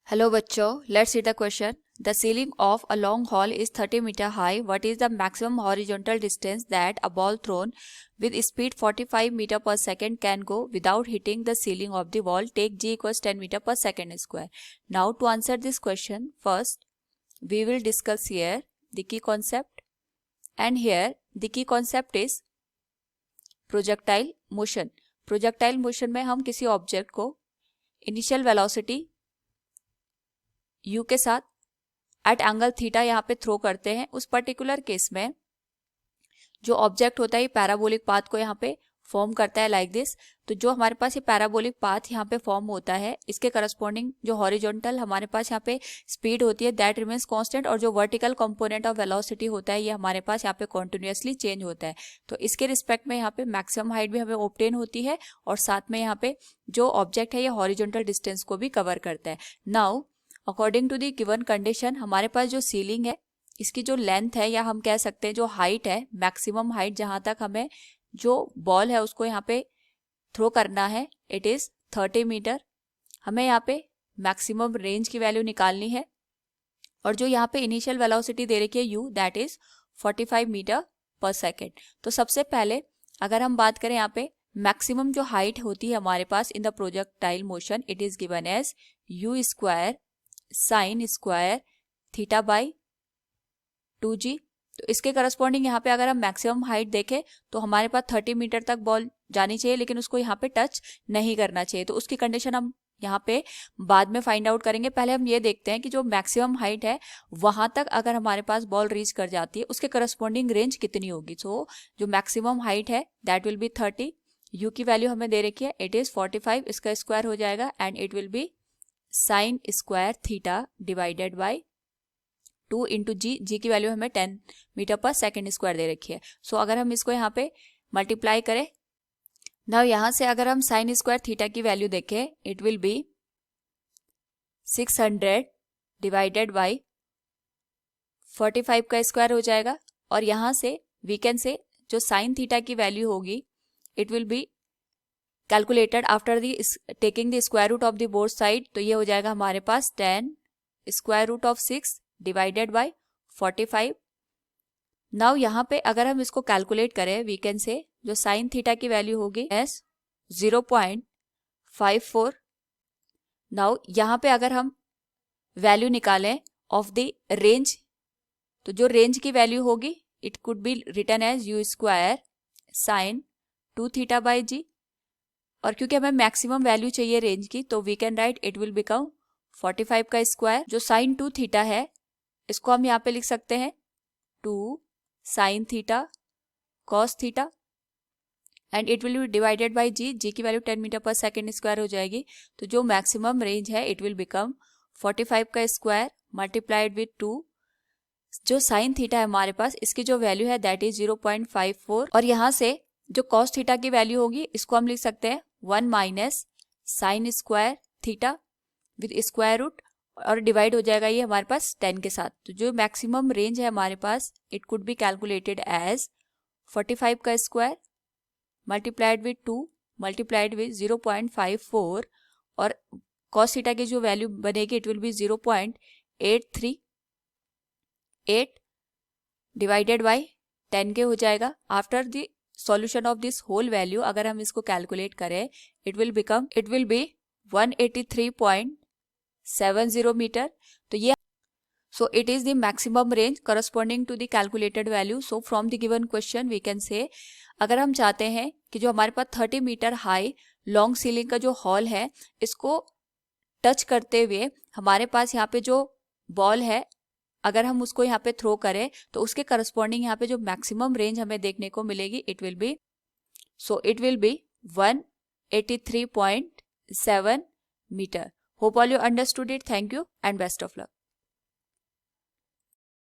Hello bachcho, let's see the question. The ceiling of a long hall is 30 meter high. What is the maximum horizontal distance that a ball thrown with speed 45 meter per second can go without hitting the ceiling of the wall? Take g equals 10 meter per second square. Now to answer this question, first we will discuss here the key concept, and here the key concept is projectile motion. Projectile motion में हम किसी object को initial velocity u के साथ eight angle theta यहाँ पे throw करते हैं। उस पर्टिकुलर केस में जो ऑब्जेक्ट होता है ये पैराबोलिक पाथ को यहाँ पे फॉर्म करता है लाइक दिस। तो जो हमारे पास ये पैराबोलिक पाथ यहाँ पे फॉर्म होता है, इसके करस्पॉन्डिंग जो हॉरिजॉन्टल हमारे पास यहाँ पे स्पीड होती है दैट रिमेन्स कांस्टेंट, और जो वर्टिकल कंपोनेंट ऑफ वेलोसिटी होता है ये हमारे पास यहाँ पे कॉन्टिन्यूसली चेंज होता है। तो इसके रिस्पेक्ट में यहाँ पे मैक्सिमम हाइट भी हमें ऑब्टेन होती है और साथ में यहाँ पे जो ऑब्जेक्ट है ये हॉरिजॉन्टल डिस्टेंस को भी कवर करता है। Now according to the given condition हमारे पास जो सीलिंग है इसकी जो लेंथ है या हम कह सकते हैं जो हाइट है, मैक्सिमम हाइट जहां तक हमें जो बॉल है उसको यहाँ पे थ्रो करना है, इट इज 30 मीटर। हमें यहाँ पे मैक्सिमम रेंज की वैल्यू निकालनी है और जो यहाँ पे इनिशियल वेलोसिटी दे रखी है u दैट इज 45 मीटर पर सेकेंड। तो सबसे पहले अगर हम बात करें यहाँ पे मैक्सिमम जो हाइट होती है हमारे पास in the projectile motion, it is given as u square sine square theta by 2g। तो इसके करस्पॉन्डिंग यहाँ पे अगर हम मैक्सिमम हाइट देखें तो हमारे पास 30 मीटर तक बॉल जानी चाहिए, लेकिन उसको यहाँ पे टच नहीं करना चाहिए। तो उसकी कंडीशन हम यहाँ पे बाद में फाइंड आउट करेंगे। पहले हम ये देखते हैं कि जो मैक्सिमम हाइट है वहां तक अगर हमारे पास बॉल रीच कर जाती है उसके करस्पॉन्डिंग रेंज कितनी होगी। सो जो मैक्सिमम हाइट है दैट विल बी 30, u की वैल्यू हमें दे रखी है इट इज 45, इसका स्क्वायर हो जाएगा and it will be sine square theta divided by 2 into g की वैल्यू हमें 10 मीटर पर सेकेंड स्क्वायर दे रखी है। सो अगर हम इसको यहाँ पे मल्टीप्लाई करें ना, यहाँ से अगर हम साइन स्क्वायर थीटा की वैल्यू देखें it will B 600 divided by 45 का स्क्वायर हो जाएगा, और यहाँ से वी कैन से जो साइन थीटा की वैल्यू होगी it will be calculated after the taking the square root of the both side. तो ये हो जाएगा हमारे पास 10 square root of 6 divided by 45। Now यहाँ पे अगर हम इसको कैलकुलेट करें वी कैन से जो साइन थीटा की वैल्यू होगी एस 0.54। नाउ यहाँ पे अगर हम वैल्यू निकालें ऑफ द रेंज, तो जो रेंज की वैल्यू होगी it could be written as यू square sine 2 theta by g, और क्योंकि हमें मैक्सिमम वैल्यू चाहिए रेंज की तो we can write it will become 45 का स्क्वायर। जो साइन 2 थीटा है इसको हम यहाँ पे लिख सकते हैं 2 sine theta cos theta and it will be divided by g की वैल्यू 10 मीटर पर सेकेंड स्क्वायर हो जाएगी। तो जो मैक्सिमम रेंज है इट विल बिकम 45 का स्क्वायर मल्टीप्लाइड विथ 2। जो साइन थीटा है हमारे पास इसकी जो वैल्यू है दैट इज 0.54, और यहाँ से जो कॉस थीटा की वैल्यू होगी इसको हम लिख सकते हैं 1 minus sine square theta with square root, और डिवाइड हो जाएगा ये हमारे पास 10 के साथ। तो जो मैक्सिमम रेंज है हमारे पास it could be calculated as 45 का square multiplied with 2 multiplied with 0.54, और कॉस थीटा की जो वैल्यू बनेगी it will be 0.838 divided by 10 के हो जाएगा। After the solution of this whole value अगर हम इसको कैलकुलेट करें इट विल बी 183.70 मीटर। तो ये so it is the maximum range corresponding to the calculated value. So from the given question we can say अगर हम चाहते हैं कि जो हमारे पास 30 मीटर हाई लॉन्ग सीलिंग का जो हॉल है इसको टच करते हुए हमारे पास यहाँ पे जो बॉल है अगर हम उसको यहाँ पे थ्रो करें तो उसके करस्पॉन्डिंग यहाँ पे जो मैक्सिमम रेंज हमें देखने को मिलेगी it will be 183.7 metre. Hope all you understood it. Thank you and best of luck.